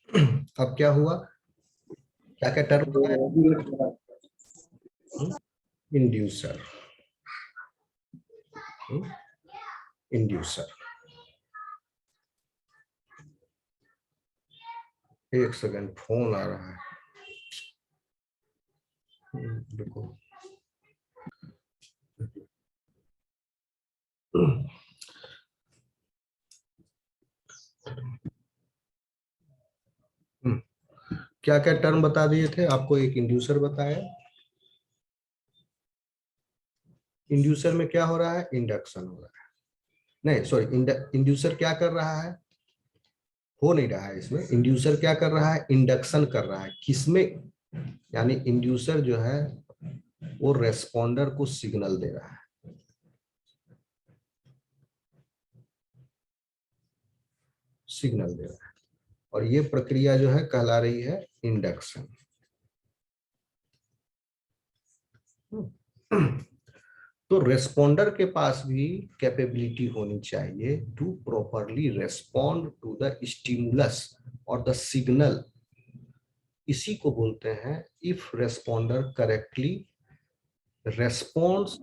अब क्या हुआ, क्या क्या टर्म बताया? Inducer, inducer. एक सेकंड, फोन आ रहा है, देखो। क्या क्या टर्म बता दिए थे आपको? एक इंड्यूसर बताया, इंड्यूसर में क्या हो रहा है, इंडक्शन हो रहा है। नहीं सॉरी, इंड्यूसर क्या कर रहा है, हो नहीं रहा है इसमें। इंड्यूसर क्या कर रहा है, इंडक्शन कर रहा है। किसमें? यानी इंड्यूसर जो है वो रेस्पोंडर को सिग्नल दे रहा है, सिग्नल दे रहा है। और ये प्रक्रिया जो है कहला रही है इंडक्शन। तो रेस्पोंडर के पास भी कैपेबिलिटी होनी चाहिए to properly respond to the stimulus और द सिग्नल। इसी को बोलते हैं, if responder correctly responds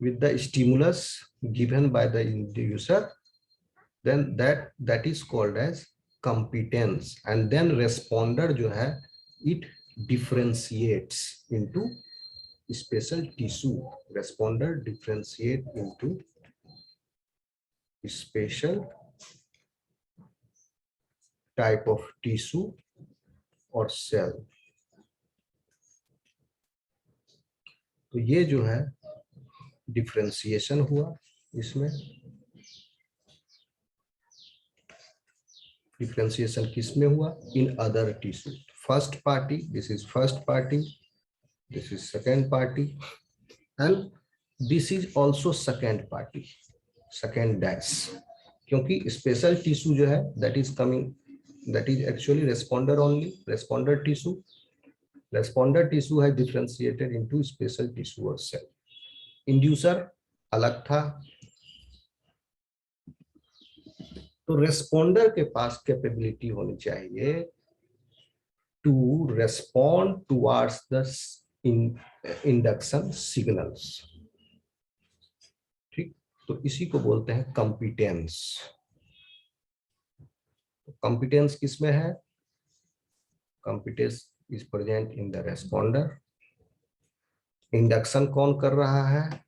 with the stimulus given by the inducer, then that is called as competence. And then responder जो है it differentiates into special tissue. Responder differentiate into special type of tissue और cell. तो ये जो है differentiation हुआ इसमें। Differentiation किस में हुआ? In other tissue. First party, this is first party, this is second party, and this is also second party, second dash. क्योंकि स्पेशल टिश्यू जो है that is coming, that is actually responder only, responder tissue. Responder tissue है differentiated into special tissue और cell. Inducer अलग था। तो responder के पास कैपेबिलिटी होनी चाहिए to respond towards the induction signals. ठीक, तो इसी को बोलते हैं कॉम्पिटेंस। कॉम्पिटेंस किसमें है? Competence is present in the responder. Induction कौन कर रहा है?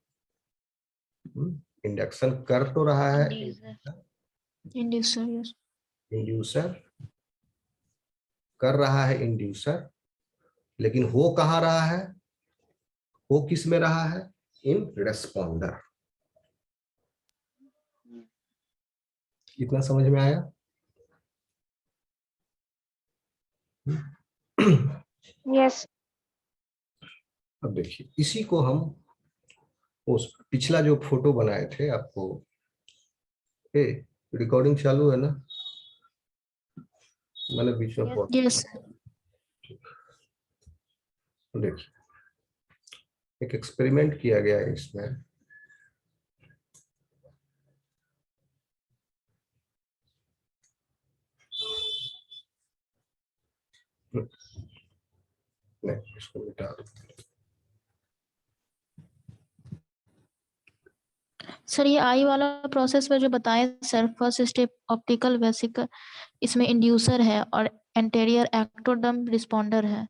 इंडक्शन कर तो रहा है इंड्यूसर, इंड्यूसर कर रहा है इंड्यूसर, लेकिन हो कहाँ रहा है? हो किस में रहा है? इन रेस्पोंडर। कितना समझ में आया? यस। अब देखिए, इसी को हम उस पिछला जो फोटो बनाए थे आपको, रिकॉर्डिंग चालू है ना? मैंने बीच में यस। देखिए, एक एक्सपेरिमेंट किया गया है इसमें। नहीं, इसको मिटा दो। सर ये आई वाला प्रोसेस में जो बताए sir, first step optical vesicle, इसमें इंड्यूसर है और एंटीरियर एक्टोडर्म रिस्पॉन्डर है।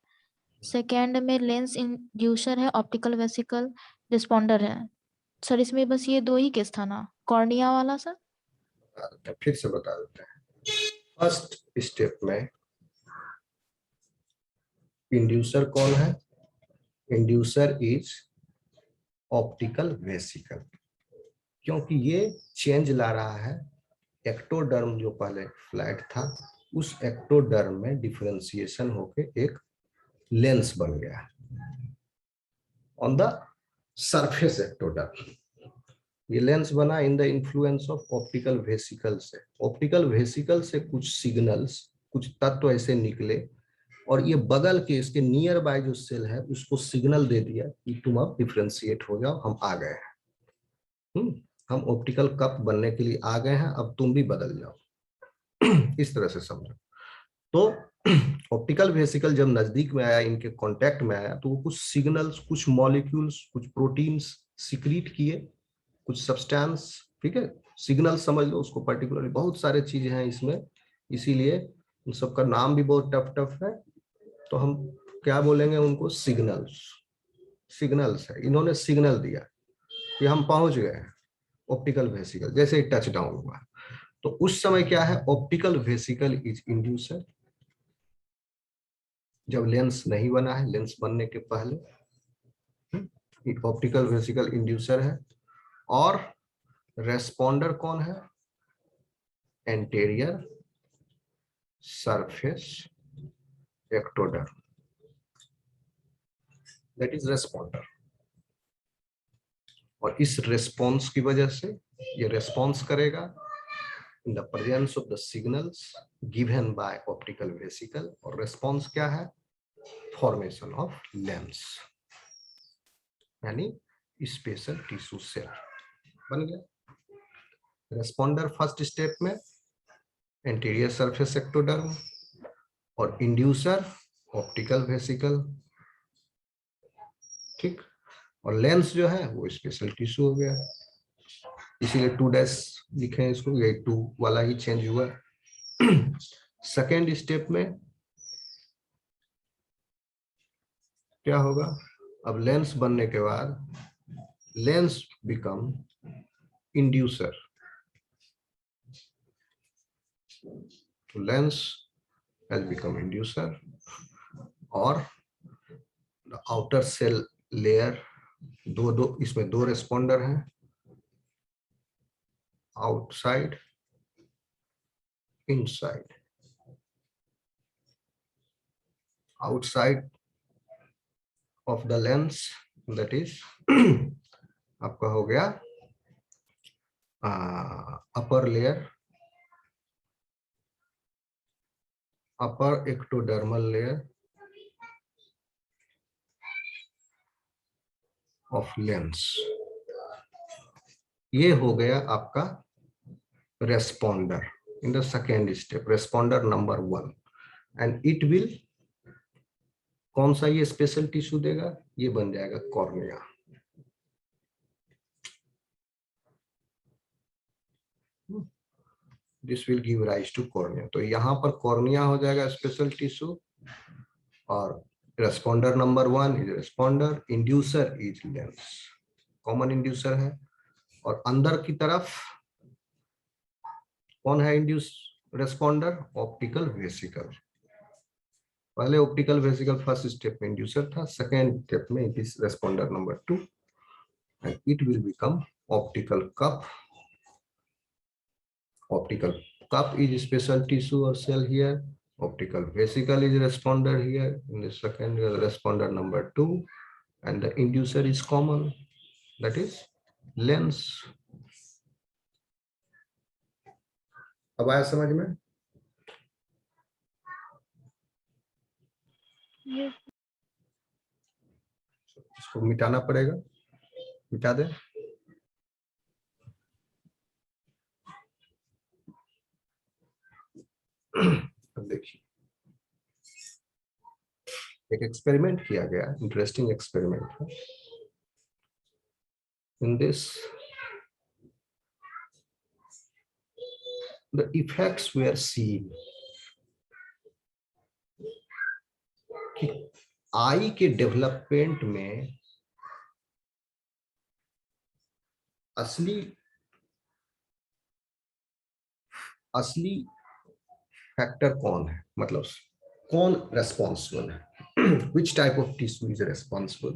सेकेंड में लेंस इंड्यूसर है, ऑप्टिकल वेसिकल रिस्पॉन्डर है। सर इसमें बस ये दो ही केस था ना, कॉर्निया वाला सर? फिर से बता देते हैं। फर्स्ट स्टेप में इंड्यूसर कौन है? इंड्यूसर इज ऑप्टिकल वेसिकल, क्योंकि ये चेंज ला रहा है। एक्टोडर्म जो पहले फ्लैट था, उस एक्टोडर्म में डिफरेंशिएशन होके एक लेंस बन गया ऑन द सरफेस एक्टोडर्म। ये लेंस बना in the influence of optical vesicle से। ऑप्टिकल वेसिकल से कुछ सिग्नल्स, कुछ तत्व ऐसे निकले और ये बगल के इसके नियर बाय जो सेल है उसको सिग्नल दे दिया कि तुम अब डिफरेंशिएट हो जाओ, हम आ गए हैं। हम ऑप्टिकल कप बनने के लिए आ गए हैं, अब तुम भी बदल जाओ। इस तरह से समझो। तो ऑप्टिकल वेसिकल जब नजदीक में आया, इनके कांटेक्ट में आया, तो वो कुछ सिग्नल्स, कुछ मॉलिक्यूल्स, कुछ प्रोटीन्स सिक्रीट किए, कुछ सब्सटेंस, ठीक है, सिग्नल समझ लो उसको पर्टिकुलरली, बहुत सारे चीजें हैं इसमें, इसीलिए इन सबका नाम भी बहुत टफ टफ है। तो हम क्या बोलेंगे उनको? सिग्नल्स। सिग्नल्स है, इन्होंने सिग्नल दिया कि हम पहुंच गए हैं ऑप्टिकल वेसिकल, जैसे ही टच डाउन हुआ। तो उस समय क्या है? Optical vesicle is inducer. जब लेंस नहीं बना है, लेंस बनने के पहले ऑप्टिकल वेसिकल इंड्यूसर है। और रेस्पोंडर कौन है? Anterior surface ectoderm, that is responder. और इस रेस्पॉन्स की वजह से ये रेस्पॉन्स करेगा in the presence of the signals given by optical vesicle. और रेस्पॉन्स क्या है? फॉर्मेशन ऑफ लेंस, यानी स्पेशल टिश्यू सेल बन गया। रेस्पॉन्डर फर्स्ट स्टेप में एंटीरियर सरफेस एक्टोडर्म, और इंड्यूसर ऑप्टिकल वेसिकल, ठीक। और लेंस जो है वो स्पेशल टिश्यू हो गया, इसीलिए 2 लिखे हैं इसको, ये 2 वाला ही चेंज हुआ। सेकेंड स्टेप में क्या होगा? अब लेंस बनने के बाद लेंस बिकम इंड्यूसर। तो लेंस हैज बिकम इंड्यूसर, और आउटर सेल लेयर, दो इसमें 2 रेस्पॉन्डर हैं, outside inside. Outside of the lens that is आपका हो गया upper layer, upper ectodermal layer of lens. ये हो गया आपका responder in the second step, responder number 1। And it will, कौन सा ये स्पेशल टिश्यू देगा? ये बन जाएगा cornea. This will give rise to cornea. तो यहाँ पर कॉर्निया हो जाएगा स्पेशल टिश्यू, और responder number 1 is responder, inducer is lens, common inducer है। और अंदर की तरफ कौन है इंड्यूस रेस्पॉन्डर? Optical vesicle. पहले ऑप्टिकल वेसिकल फर्स्ट स्टेप में इंड्यूसर था, सेकेंड स्टेप में it is responder number 2, and it will become optical cup. Optical cup is special tissue or cell here. Optical vesicle is responder here. In the second, responder number 2, and the inducer is common, that is lens. अब आया समझ में? इसको मिटाना पड़ेगा, मिटा दे। अब देखिए, एक एक्सपेरिमेंट किया गया, इंटरेस्टिंग एक्सपेरिमेंट है। In this the effects were seen कि आई के डेवलपमेंट में असली फैक्टर कौन है, मतलब कौन रेस्पॉन्सिबल है, which type of tissue is responsible,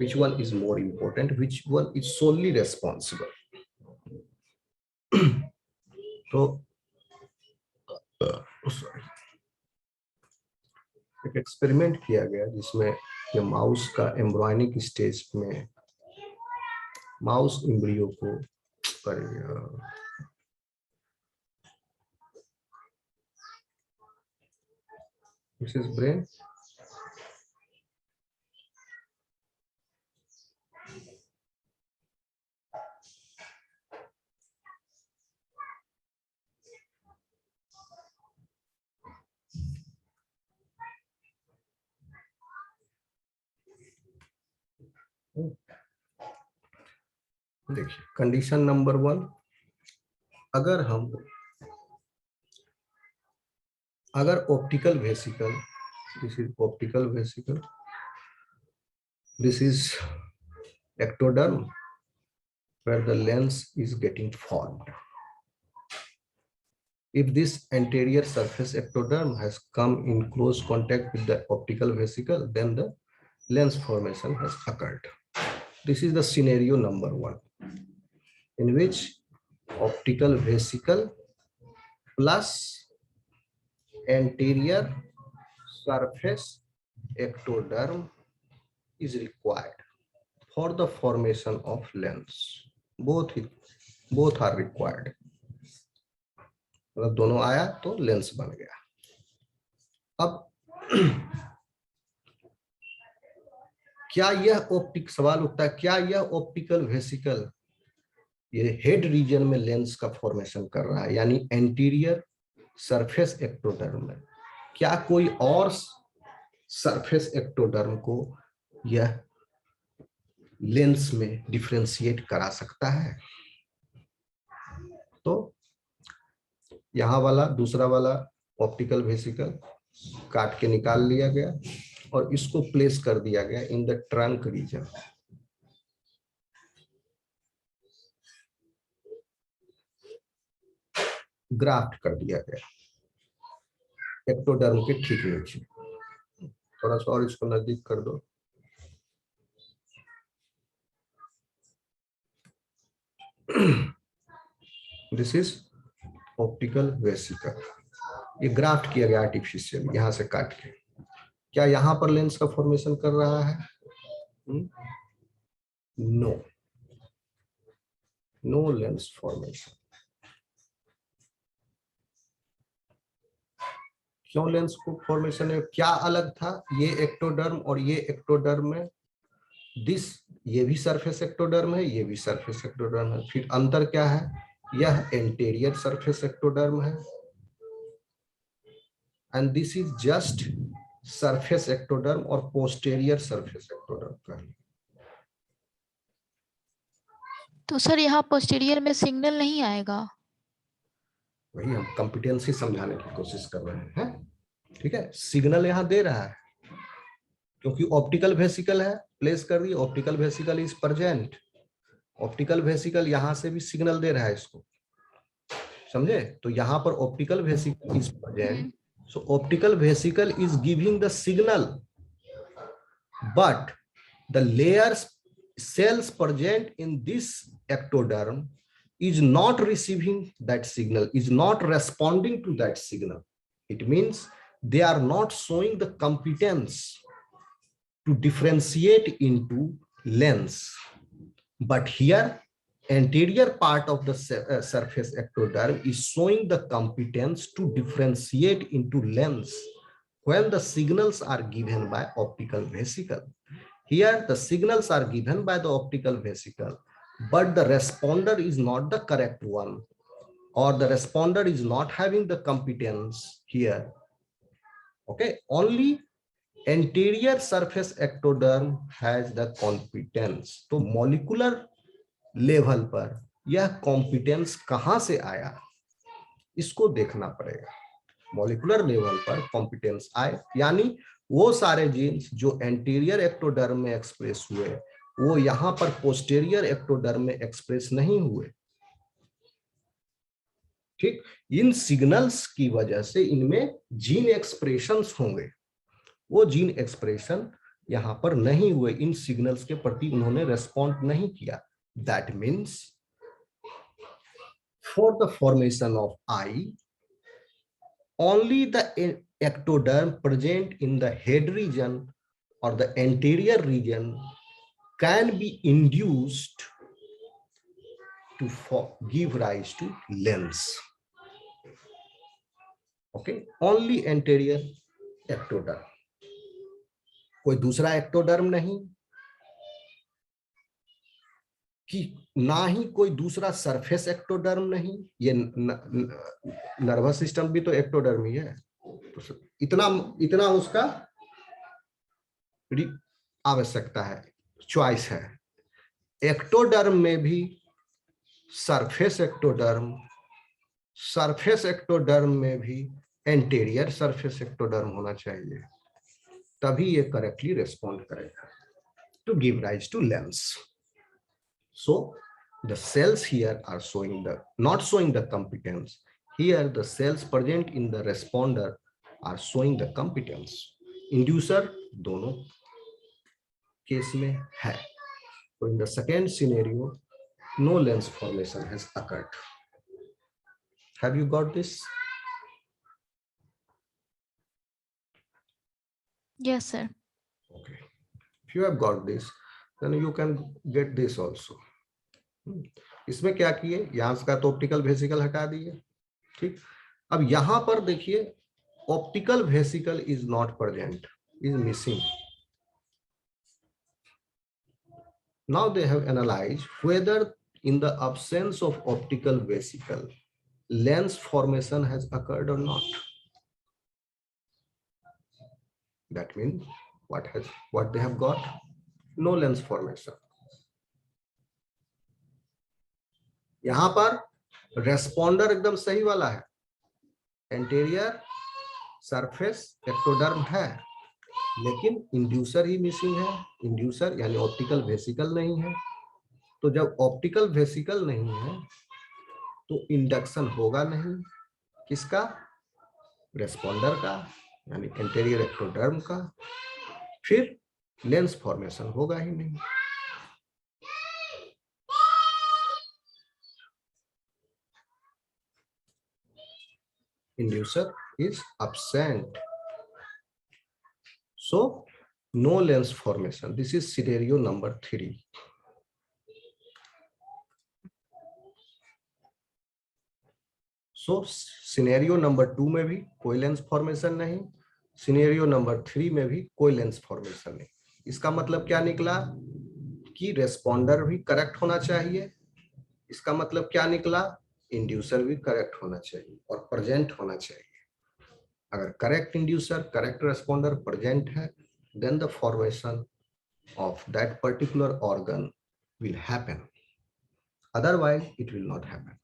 which one is more important, which one is solely responsible. तो एक एक्सपेरिमेंट किया गया जिसमें ये माउस का एम्ब्रियोनिक स्टेज में माउस एम्ब्रियो को दिस इज ब्रेन, देखिए कंडीशन नंबर 1, अगर optical vesicle, this is optical vesicle, this is ectoderm where the lens is getting formed. If this anterior surface ectoderm has come in close contact with the optical vesicle, then the lens formation has occurred. This is the scenario number 1, in which optical vesicle plus anterior surface ectoderm is required for the formation of lens. Both are required. मतलब दोनों आया तो lens बन गया। अब क्या यह सवाल उठता है, क्या यह ऑप्टिकल वेसिकल ये हेड रीजन में लेंस का फॉर्मेशन कर रहा है, यानी एंटीरियर सरफेस एक्टोडर्म में? क्या कोई और सरफेस एक्टोडर्म को यह लेंस में डिफरेंशिएट करा सकता है? तो यहाँ वाला दूसरा वाला ऑप्टिकल वेसिकल काट के निकाल लिया गया और इसको प्लेस कर दिया गया in the trunk reason. Graft कर दिया गया एक्टोडर्म के ठीक नीचे। थोड़ा सा और इसको नजदीक कर दो। दिस इज ऑप्टिकल वेसिकल, ये ग्राफ्ट किया गया आर्टिफिशियल, यहां से काट के। क्या यहां पर लेंस का फॉर्मेशन कर रहा है? No, no lens formation. क्यों लेंस को फॉर्मेशन है? क्या अलग था ये एक्टोडर्म और ये एक्टोडर्म में? ये भी सरफेस एक्टोडर्म है, ये भी सरफेस एक्टोडर्म है, फिर अंतर क्या है? यह एंटीरियर सरफेस एक्टोडर्म है and this is just surface ectoderm और पोस्टेरियर सरफेस एक्टोडर्म का। तो सर यहाँ पोस्टीरियर में सिग्नल नहीं आएगा? वही हम कॉम्पिटेंसी समझाने की कोशिश कर रहे हैं। ठीक है, सिग्नल यहाँ दे रहा है क्योंकि ऑप्टिकल वेसिकल है, प्लेस कर दी, optical vesicle is present. Optical vesicle यहाँ से भी सिग्नल दे रहा है इसको, समझे? तो यहाँ पर optical vesicle is present, so optical vesicle is giving the signal, but the layers cells present in this ectoderm is not receiving that signal, is not responding to that signal. It means they are not showing the competence to differentiate into lens. But here anterior part of the surface ectoderm is showing the competence to differentiate into lens when the signals are given by optical vesicle. Here the signals are given by the optical vesicle, but the responder is not the correct one, or the responder is not having the competence here. Okay, only anterior surface ectoderm has the competence. तो molecular level पर यह competence कहां से आया, इसको देखना पड़ेगा। Molecular level पर कॉम्पिटेंस आए, यानी वो सारे जीन्स जो एंटीरियर एक्टोडर्म में एक्सप्रेस हुए वो यहां पर पोस्टेरियर एक्टोडर्म में एक्सप्रेस नहीं हुए। ठीक, इन सिग्नल्स की वजह से इनमें जीन एक्सप्रेशंस होंगे, वो जीन एक्सप्रेशन यहां पर नहीं हुए, इन सिग्नल्स के प्रति उन्होंने रेस्पॉन्ड नहीं किया। That means for the formation of I only the ectoderm present in the head region or the anterior region can be induced to give rise to lens. Okay, only anterior ectoderm, कोई दूसरा ectoderm नहीं, कि ना ही कोई दूसरा surface ectoderm नहीं। ये nervous system भी तो एक्टोडर्म ही है, तो इतना उसका आवश्यकता है, चॉइस है। एक्टोडर्म में भी सरफेस एक्टोडर्म, सरफेस एक्टोडर्म में भी एंटीरियर सरफेस एक्टोडर्म होना चाहिए, तभी ये करेक्टली रेस्पॉन्ड करेगा to give rise to lens. So the cells here are showing the, not showing the competence. Here the cells present in the responder are showing the competence. Inducer दोनों case में है. So in the second scenario, no lens formation has occurred. Have you got this? Yes, sir. Okay. If you have got this, then you can get this also. इसमें क्या किए, यहां का तो optical vesicle हटा दिए. ठीक, अब यहां पर देखिए optical vesicle is not present, is missing. Now they have analysed whether in the absence of optical vesicle lens formation has occurred or not. That means what they have got? No lens formation. यहां पर responder एकदम सही वाला है, anterior surface ectoderm है, लेकिन inducer ही missing है. Inducer यानी ऑप्टिकल वेसिकल नहीं है. तो जब ऑप्टिकल वेसिकल नहीं है तो इंडक्शन होगा नहीं. किसका? रेस्पॉन्डर का, यानी एंटीरियर एक्टोडर्म का. फिर लेंस फॉर्मेशन होगा ही नहीं. Inducer is absent, so no lens formation. This is scenario number 3. So scenario number 2 में भी कोई लेंस फॉर्मेशन नहीं, सिनेरियो नंबर 3 में भी कोई लेंस फॉर्मेशन नहीं. इसका मतलब क्या निकला कि रेस्पॉन्डर भी करेक्ट होना चाहिए. इसका मतलब क्या निकला, इंड्यूसर भी करेक्ट होना चाहिए और प्रेजेंट होना चाहिए. अगर correct inducer correct responder present है, then the formation of that particular organ will happen, otherwise it will not happen.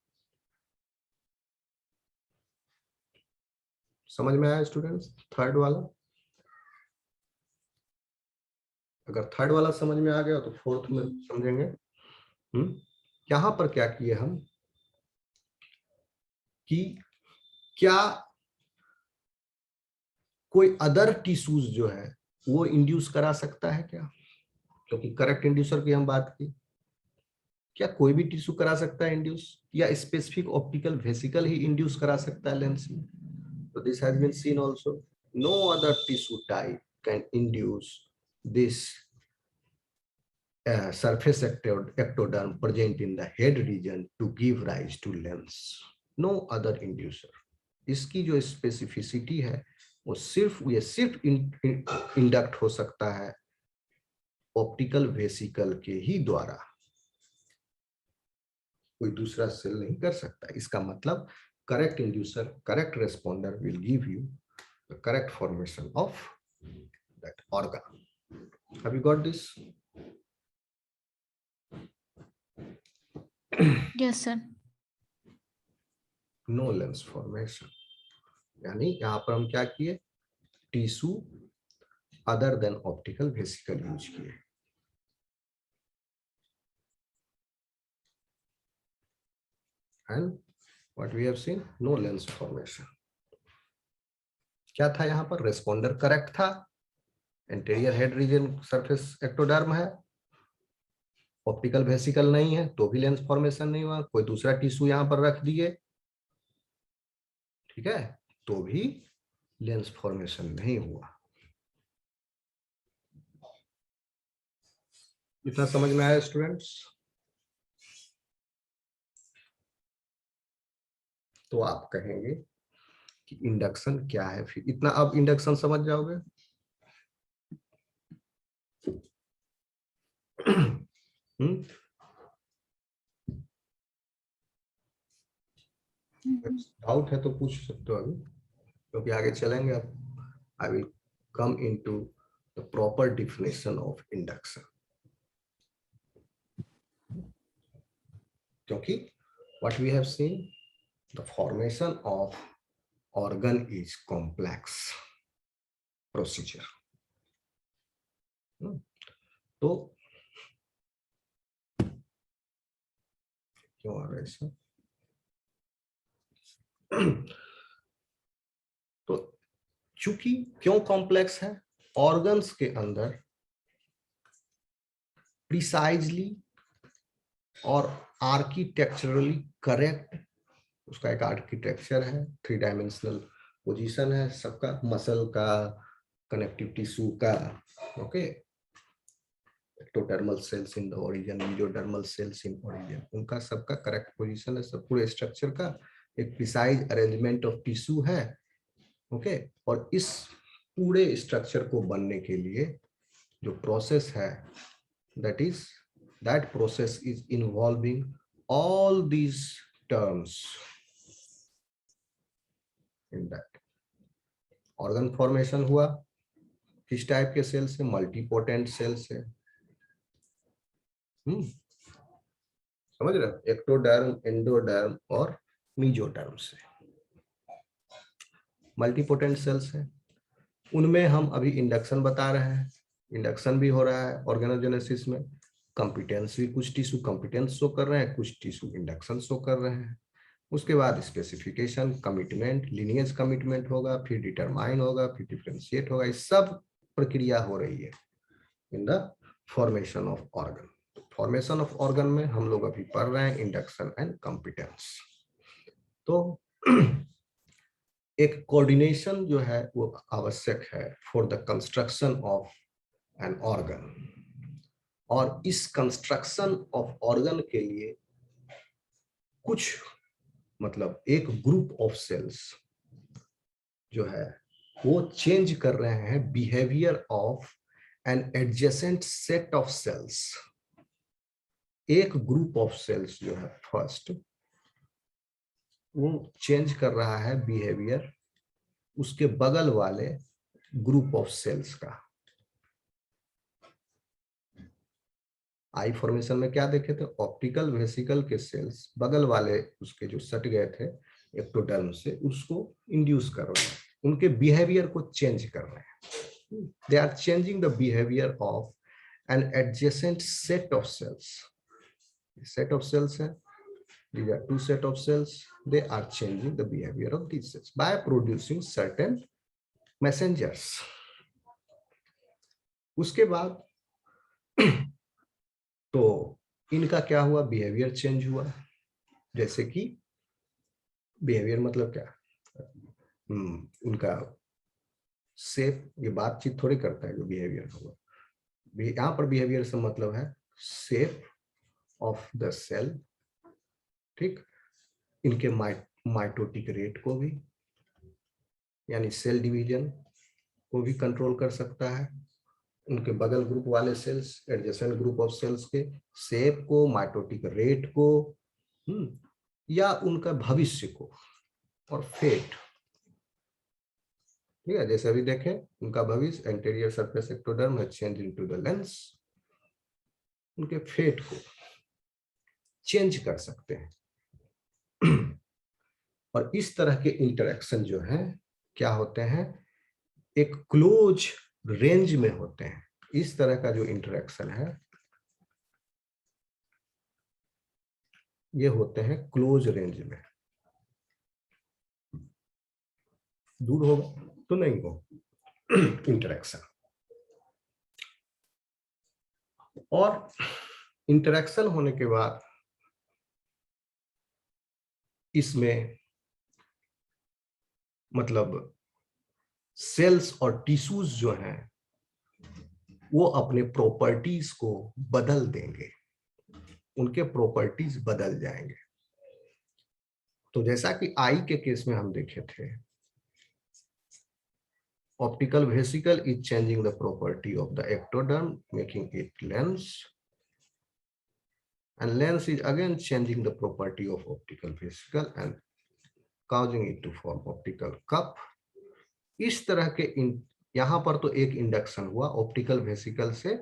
समझ में आया स्टूडेंट्स थर्ड वाला? अगर थर्ड वाला समझ में आ गया तो फोर्थ में समझेंगे. यहां पर क्या किए हम कि क्या कोई अदर टिश्यूज जो है वो इंड्यूस करा सकता है क्या? क्योंकि करेक्ट इंड्यूसर की हम बात की, क्या कोई भी टिश्यू करा सकता है इंड्यूस, या स्पेसिफिक ऑप्टिकल वेसिकल ही इंड्यूस करा सकता है लेंस में? तो this has been seen also. No other tissue type can induce this surface ectoderm present in the head region to give rise to lens. No other inducer. इसकी जो specificity है वो सिर्फ इंडक्ट हो सकता है ऑप्टिकल वेसिकल के ही द्वारा, कोई दूसरा सेल नहीं कर सकता. इसका मतलब correct inducer correct responder will give you the correct formation of that organ. Have you got this? Yes, sir. No lens formation, यानी यहां पर हम क्या किए, tissue other than optical vesicle use किए. And what we have seen, no lens formation. क्या था यहां पर? रेस्पॉन्डर करेक्ट था, anterior head region surface ectoderm है, ऑप्टिकल वेसिकल नहीं है तो भी लेंस फॉर्मेशन नहीं हुआ. कोई दूसरा टिश्यू यहां पर रख दिए, ठीक है, तो भी लेंस फॉर्मेशन नहीं हुआ. इतना समझ में आया स्टूडेंट्स? तो आप कहेंगे कि इंडक्शन क्या है फिर. इतना अब इंडक्शन समझ जाओगे. डाउट है तो पूछ सकते हो अभी, क्योंकि आगे चलेंगे. अब I will come into the proper definition of induction. क्योंकि what we have seen, the formation of organ is complex procedure. तो क्यों आ रहा है इसमें? तो चूंकि क्यों कॉम्प्लेक्स है, ऑर्गन्स के अंदर प्रिसाइजली और आर्किटेक्चरली करेक्ट, उसका एक आर्किटेक्चर है, 3 डायमेंशनल पोजीशन है सबका, मसल का, कनेक्टिव टिश्यू का, okay, ectodermal cells in the origin, mesodermal cells in origin, उनका सबका करेक्ट पोजीशन है, सब पूरे स्ट्रक्चर का एक प्रिसाइज अरेंजमेंट ऑफ टिश्यू है, ओके। और इस पूरे स्ट्रक्चर को बनने के लिए जो प्रोसेस है, that process is involving all these terms in that. Organ formation हुआ किस टाइप के सेल से? मल्टीपोटेंट सेल से। समझ रहे हो? एक्टोडर्म, एंडोडर्म और मेसोडर्म से मल्टीपोटेंट सेल्स है। उनमें हम अभी इंडक्शन बता रहे हैं, इंडक्शन भी हो रहा है ऑर्गेनोजेनेसिस में। कंपिटेंस भी, कुछ टिश्यू कंपिटेंस शो कर रहे हैं, कुछ टिश्यू इंडक्शन शो कर रहे हैं। उसके बाद स्पेसिफिकेशन, कमिटमेंट, लिनिएज कमिटमेंट होगा, फिर डिटरमाइन होगा, फिर डिफरेंशिएट होगा। ये सब प्रक्रिया हो रही है in the formation of organ. Formation of organ में हम लोग अभी पढ़ रहे हैं इंडक्शन एंड कंपिटेंस। तो एक कोऑर्डिनेशन जो है वो आवश्यक है for the construction of an organ, और इस कंस्ट्रक्शन ऑफ ऑर्गन के लिए कुछ मतलब एक ग्रुप ऑफ सेल्स जो है वो चेंज कर रहे हैं behaviour of an adjacent set of cells. एक ग्रुप ऑफ सेल्स जो है फर्स्ट वो चेंज कर रहा है बिहेवियर उसके बगल वाले ग्रुप ऑफ सेल्स का। आई फॉर्मेशन में क्या देखे थे? ऑप्टिकल वेसिकल के सेल्स बगल वाले उसके जो सट गए थे एक्टोडर्म से, उसको इंड्यूस कर रहे हैं, उनके बिहेवियर को चेंज कर रहे हैं। They are changing the behaviour of an adjacent set of cells. Set of cells है, these are two set of cells, they are changing the behavior of these cells by producing certain messengers. उसके बाद तो इनका क्या हुआ? Behaviour change हुआ। जैसे कि बिहेवियर मतलब क्या? उनका शेप, ये बातचीत थोड़ी करता है जो बिहेवियर हुआ। यहाँ पर बिहेवियर से मतलब है शेप ऑफ द सेल, ठीक। इनके माइटोटिक रेट को भी, यानी सेल डिवीजन को भी कंट्रोल कर सकता है। उनके बगल ग्रुप वाले cells, adjacent group of cells के शेप को, माइटोटिक रेट को, या उनका भविष्य को और फेट, ठीक है। जैसे अभी देखें उनका भविष्य, एंटीरियर सरफेस एक्टोडर्म है चेंज इनटू द लेंस, उनके फेट को चेंज कर सकते हैं। और इस तरह के इंटरेक्शन जो है क्या होते हैं? एक क्लोज रेंज में होते हैं। इस तरह का जो इंटरेक्शन है ये होते हैं क्लोज रेंज में। दूर होगा तो नहीं हो इंटरेक्शन। और इंटरेक्शन होने के बाद इसमें मतलब सेल्स और टिश्यूज जो हैं वो अपने प्रॉपर्टीज को बदल देंगे, उनके प्रॉपर्टीज बदल जाएंगे। तो जैसा कि आई के केस में हम देखे थे, optical vesicle is changing the property of the ectoderm making it lens, and lens is again changing the property of optical vesicle and causing it to form optical cup. इस तरह के यहाँ पर तो एक इंडक्शन हुआ ऑप्टिकल वेसिकल से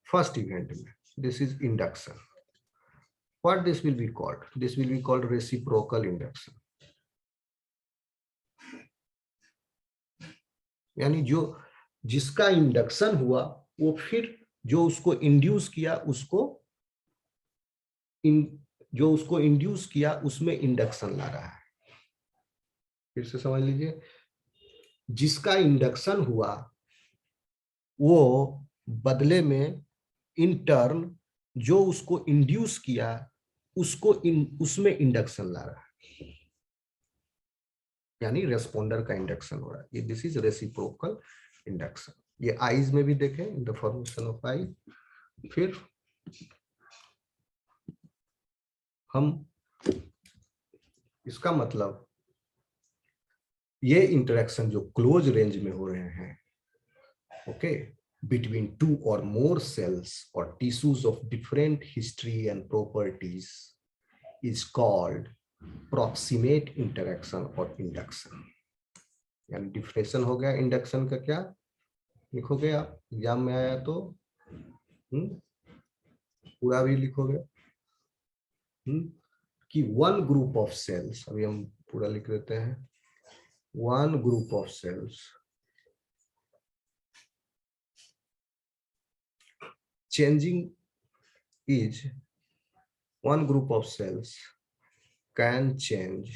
first event में, this is induction. what this will be called? This will be called reciprocal induction. यानी जो जिसका इंडक्शन हुआ वो फिर जो उसको इंड्यूस किया उसको जो उसको इंड्यूस किया उसमें इंडक्शन ला रहा है। फिर से समझ लीजिए, जिसका इंडक्शन हुआ वो बदले में इन टर्न जो उसको इंड्यूस किया उसको उसमें इंडक्शन ला रहा है, यानी रेस्पोंडर का इंडक्शन हो रहा है। ये दिस इज रेसिप्रोकल इंडक्शन। ये आईज में भी देखें, इन द फॉर्मेशन ऑफ आई। फिर हम इसका मतलब ये इंटरेक्शन जो क्लोज रेंज में हो रहे हैं, okay, between two or more cells or tissues of different history and properties is called proximate interaction or induction। यानी डिफरेंशिएशन हो गया इंडक्शन का, क्या लिखोगे आप एग्जाम में आया तो पूरा भी लिखोगे कि वन ग्रुप ऑफ सेल्स, अभी हम पूरा लिख देते हैं, one group of cells changing is one group of cells can change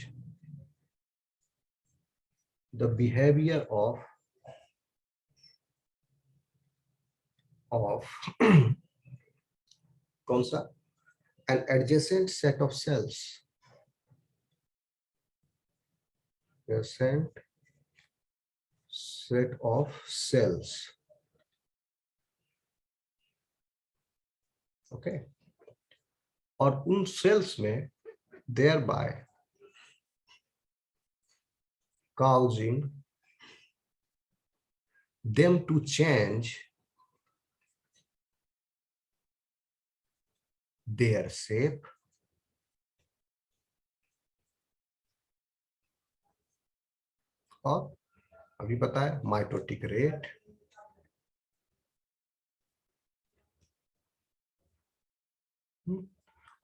the behavior of कौन सा, an adjacent set of cells, adjacent set of cells, okay, और उन सेल्स में thereby causing them to change their shape, और अभी पता है mitotic rate,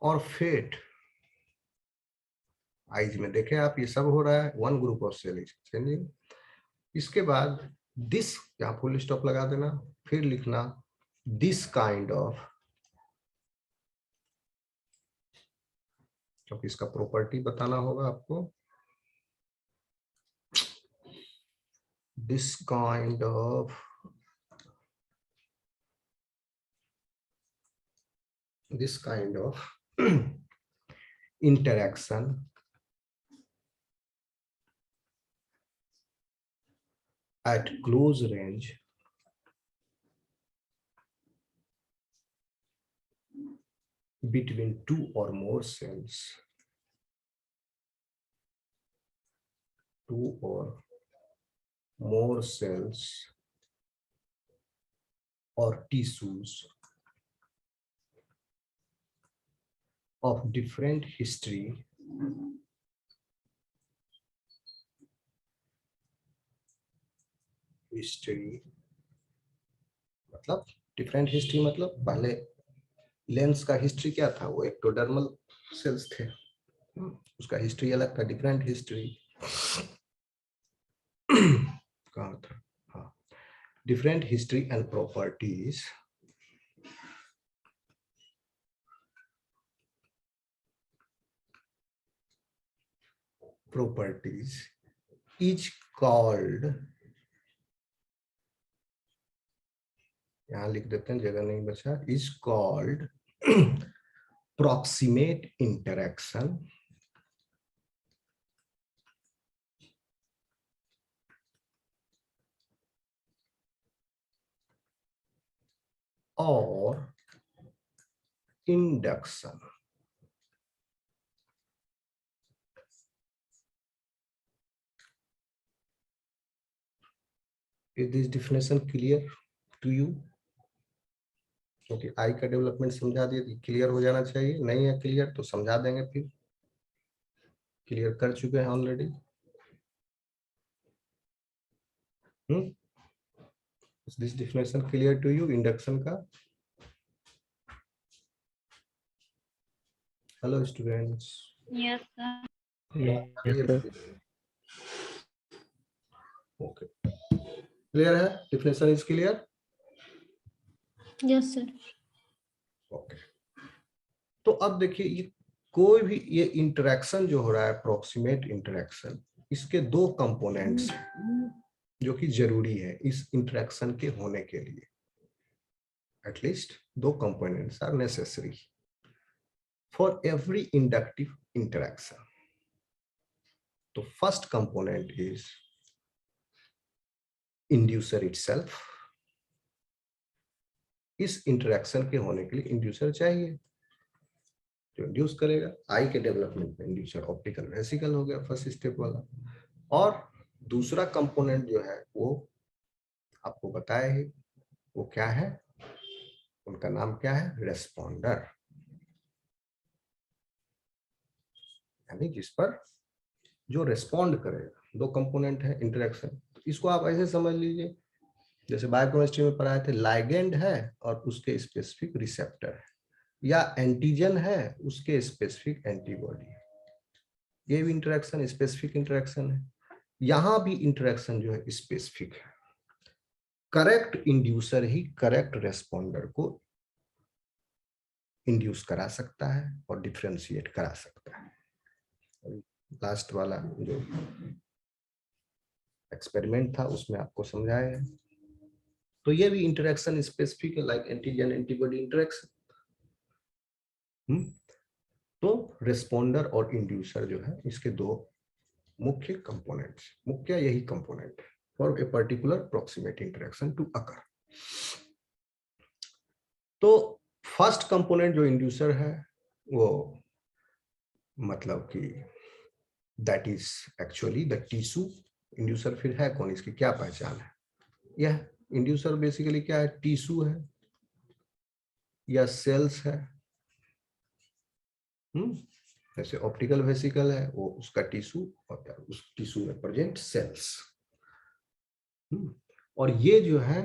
और फेट। आइज में देखें आप, ये सब हो रहा है, one group of cell is changing. इसके बाद दिस, यहाँ फुल स्टॉप लगा देना, फिर लिखना दिस काइंड ऑफ, क्योंकि इसका प्रॉपर्टी बताना होगा आपको, this kind of, this kind of interaction at close range between two or more cells, two or more cells or tissues of different history मतलब डिफरेंट हिस्ट्री, मतलब पहले लेंस का history क्या था, वो एक्टोडर्मल सेल्स थे, उसका हिस्ट्री अलग था, डिफरेंट हिस्ट्री कहाँ था, हाँ, different history and properties is called, यहाँ लिख देते हैं, जगह नहीं बचा, is called proximate interaction or induction। Is this definition clear to you? क्योंकि आई का डेवलपमेंट समझा दिए, क्लियर हो जाना चाहिए, नहीं है क्लियर तो समझा देंगे, फिर क्लियर कर चुके हैं already. Is this definition clear to you, induction का? Hello students. Yes, sir. Okay, clear है? Definition is clear? Yes, sir. Okay, तो अब देखिए ये कोई भी ये इंटरेक्शन जो हो रहा है, अप्रोक्सीमेट इंटरेक्शन, इसके दो कंपोनेंट्स जो कि जरूरी है इस इंटरेक्शन के होने के लिए। एटलीस्ट दो components are necessary for every inductive interaction. तो first component is inducer itself. इस इंटरेक्शन के होने के लिए इंड्यूसर चाहिए जो इंड्यूस करेगा। आई के डेवलपमेंट में इंड्यूसर ऑप्टिकल वेसिकल हो गया फर्स्ट स्टेप वाला। और दूसरा कंपोनेंट जो है वो आपको बताया है, वो क्या है, उनका नाम क्या है, रेस्पोंडर, यानी जिस पर जो रेस्पॉन्ड करेगा। दो कंपोनेंट है इंटरेक्शन। तो इसको आप ऐसे समझ लीजिए जैसे बायोकेमिस्ट्री में पढ़ाए थे, लाइगेंड है और उसके स्पेसिफिक रिसेप्टर है, या एंटीजन है उसके स्पेसिफिक एंटीबॉडी है। ये भी इंटरेक्शन स्पेसिफिक इंटरेक्शन है। यहां भी इंटरेक्शन जो है स्पेसिफिक है। करेक्ट इंड्यूसर ही करेक्ट रेस्पॉन्डर को इंड्यूस करा सकता है और डिफरेंशिएट करा सकता है। लास्ट वाला जो एक्सपेरिमेंट था उसमें आपको समझाया है। तो ये भी इंटरेक्शन स्पेसिफिक है, लाइक एंटीजन एंटीबॉडी इंटरेक्शन। तो रेस्पॉन्डर और इंड्यूसर जो है इसके दो मुख्य कंपोनेंट्स, मुख्य यही कंपोनेंट है for a particular proximate interaction to occur. तो फर्स्ट कंपोनेंट जो इंड्यूसर है वो मतलब कि that is actually the tissue. Inducer फिर है कौन, इसकी क्या पहचान है? यह इंड्यूसर बेसिकली क्या है, टिश्यू है या सेल्स है। जैसे ऑप्टिकल वेसिकल है वो उसका टिश्यू होता है, उस टिश्यू में प्रेजेंट सेल्स। और ये जो है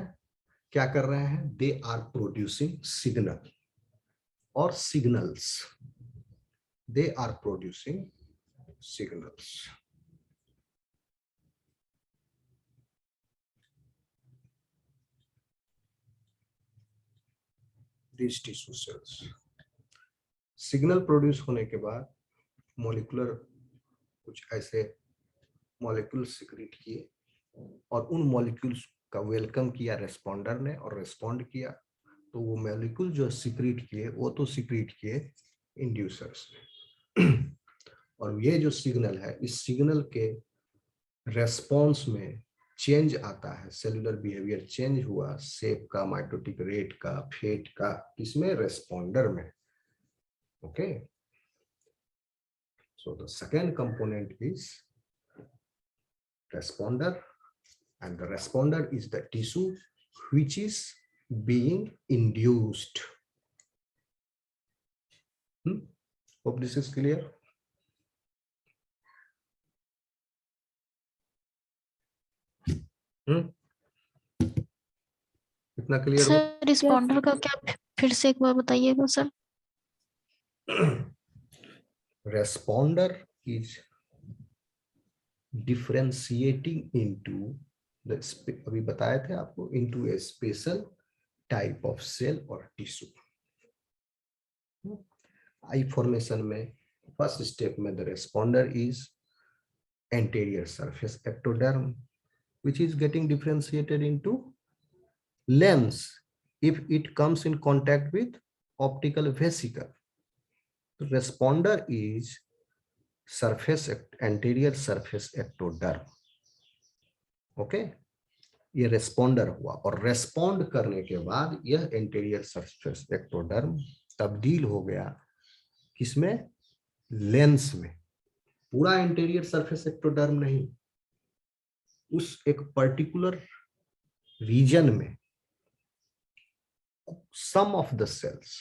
क्या कर रहे हैं, दे आर प्रोड्यूसिंग सिग्नल और signals, they are producing signals. This tissue cells signal produce होने के बाद मॉलिक्यूलर कुछ ऐसे मॉलिक्यूल सिक्रीट किए और उन मॉलिक्यूल्स का वेलकम किया रेस्पॉन्डर ने और रेस्पॉन्ड किया। तो वो मॉलिक्यूल जो सिक्रीट किए वो तो सिक्रीट किए इंड्यूसर्स ने। और ये जो सिग्नल है, इस सिग्नल के रेस्पॉन्स में चेंज आता है, सेलुलर बिहेवियर चेंज हुआ, शेप का, माइटोटिक रेट का, फेट का, इसमें रेस्पॉन्डर में। Okay, so the second component is responder, and the responder is the tissue which is being induced. Hope this is clear. इतना क्लियर हो? सर रिस्पॉन्डर का क्या फिर से एक बार बताइएगा sir. Responder is differentiating into the, अभी बताए थे आपको, into a special type of cell or tissue. I formation में फर्स्ट स्टेप में the responder is anterior surface ectoderm, which is getting differentiated into lens if it comes in contact with optical vesicle. The responder is anterior surface ectoderm. Okay, ये responder हुआ और respond करने के बाद यह anterior surface ectoderm तब्दील हो गया किसमें, लेंस में। पूरा एंटीरियर सरफेस एक्टोडर्म नहीं, उस एक पर्टिकुलर रीजन में सम ऑफ द सेल्स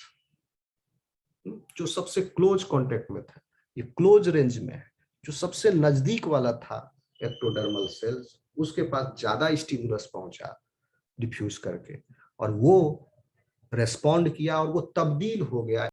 जो सबसे क्लोज कांटेक्ट में था, ये क्लोज रेंज में है, जो सबसे नजदीक वाला था एक्टोडर्मल सेल्स, उसके पास ज्यादा स्टिमुलस पहुंचा डिफ्यूज करके और वो रेस्पॉन्ड किया और वो तब्दील हो गया